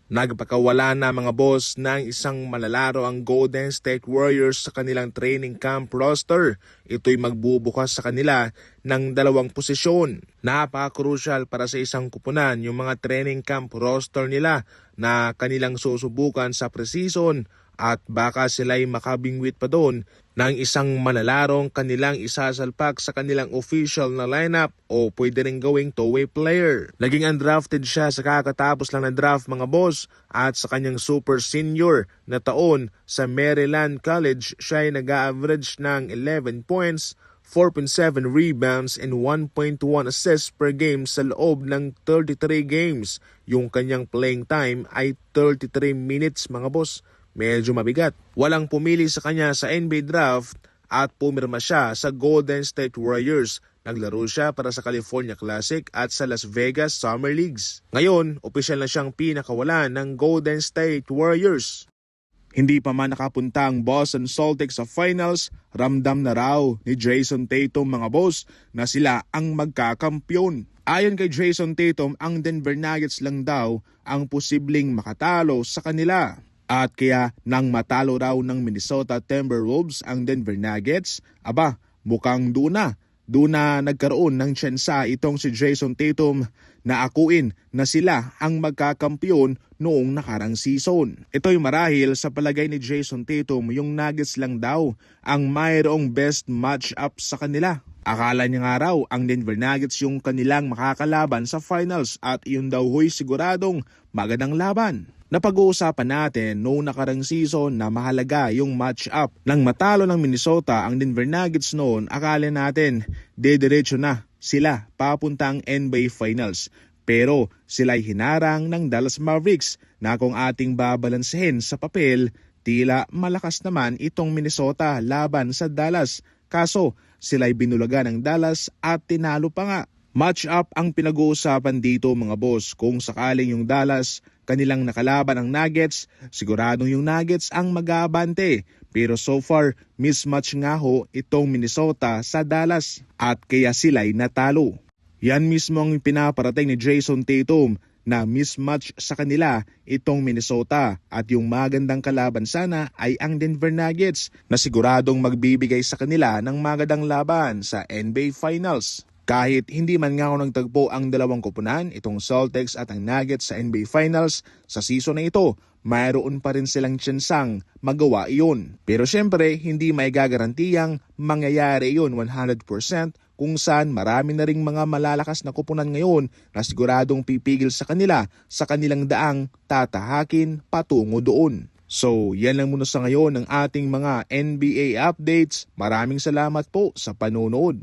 Nagpakawala na mga boss ng isang malalaro ang Golden State Warriors sa kanilang training camp roster. Ito'y magbubukas sa kanila ng dalawang posisyon. Napaka-crucial para sa isang kupunan yung mga training camp roster nila na kanilang susubukan sa preseason at baka sila'y makabingwit pa doon ng isang malalarong kanilang isasalpak sa kanilang official na lineup o pwede rin gawing two-way player. Naging undrafted siya sa kakatapos lang na draft mga boss at sa kanyang super senior na taon sa Maryland College siya ay nag-average ng 11 points, 4.7 rebounds and 1.1 assists per game sa loob ng 33 games. Yung kanyang playing time ay 33 minutes mga boss. Medyo mabigat. Walang pumili sa kanya sa NBA draft at pumirma siya sa Golden State Warriors. Naglaro siya para sa California Classic at sa Las Vegas Summer Leagues. Ngayon, opisyal na siyang pinakawalan ng Golden State Warriors. Hindi pa man nakapunta ang Boston Celtics sa finals, ramdam na raw ni Jason Tatum mga boss na sila ang magkakampyon. Ayon kay Jason Tatum, ang Denver Nuggets lang daw ang posibleng makatalo sa kanila. At kaya nang matalo raw ng Minnesota Timberwolves ang Denver Nuggets, mukhang doon na nagkaroon ng tsansa itong si Jason Tatum na akuin na sila ang magkakampiyon noong nakarang season. Ito'y marahil sa palagay ni Jason Tatum yung Nuggets lang daw ang mayroong best match-up sa kanila. Akala niya nga raw ang Denver Nuggets yung kanilang makakalaban sa finals at iyon daw huy siguradong magandang laban. Napag-uusapan natin noong nakarang season na mahalaga yung match-up. Nang matalo ng Minnesota ang Denver Nuggets noon, akala natin dediretso na sila papuntang NBA Finals. Pero sila'y hinarang ng Dallas Mavericks na kung ating babalansehin sa papel, tila malakas naman itong Minnesota laban sa Dallas. Kaso sila'y binulagan ng Dallas at tinalo pa nga. Match-up ang pinag-uusapan dito mga boss. Kung sakaling yung Dallas kanilang nakalaban ang Nuggets, siguradong yung Nuggets ang mag-aabante. Pero so far, mismatch nga ho itong Minnesota sa Dallas at kaya sila'y natalo. Yan mismo ang pinaparating ni Jason Tatum na mismatch sa kanila itong Minnesota at yung magandang kalaban sana ay ang Denver Nuggets na siguradong magbibigay sa kanila ng magandang laban sa NBA Finals. Kahit hindi man nga ako nagtagpo ang dalawang koponan, itong Celtics at ang Nuggets sa NBA Finals, sa season na ito, mayroon pa rin silang tsansang magawa iyon. Pero syempre, hindi may gagarantiyang mangyayari iyon 100% kung saan marami na ring mga malalakas na koponan ngayon na siguradong pipigil sa kanila sa kanilang daang tatahakin patungo doon. So, yan lang muna sa ngayon ng ating mga NBA updates. Maraming salamat po sa panonood.